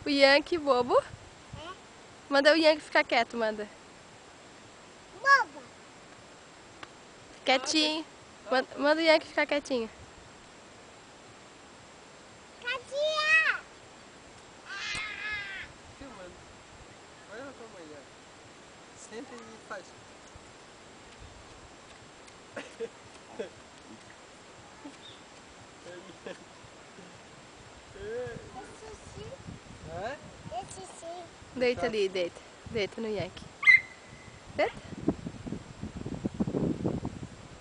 O Yankee bobo. É? Manda o Yankee ficar quieto, manda. Bobo. Quietinho. Manda o Yankee ficar quietinho. Cadê? Filmando. Olha pra mãe, Yankee. Senta e faz. Esse sim. É? Esse sim. Deita ali, deita. Deita no Yankee. Deita.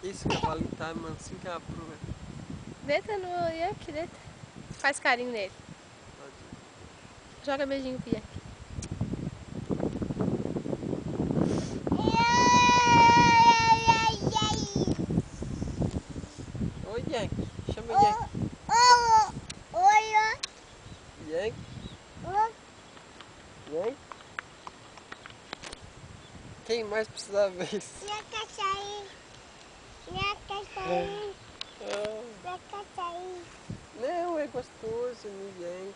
Esse cavalinho tá mansinho que é a prua. Deita no Yankee, deita. Faz carinho nele. Joga beijinho pro Yankee. Oi, Yankee. Chama Yankee. Oi. Yankee. Yankee. Quem mais precisava ver isso? Minha cachorrinha. Minha cachorrinha. Ah, Minha cachorrinha. não, é gostoso, no Yankee.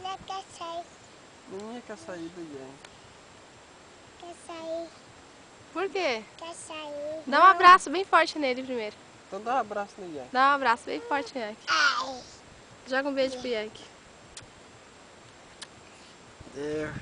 Minha cachorrinha. Não quer sair do Yankee. Cachorrinha. Por quê? Cachorrinha. Dá um abraço bem forte nele primeiro. Então dá um abraço no Yankee. Dá um abraço bem forte no Yankee. Ai. Joga um beijo pro Yankee. There.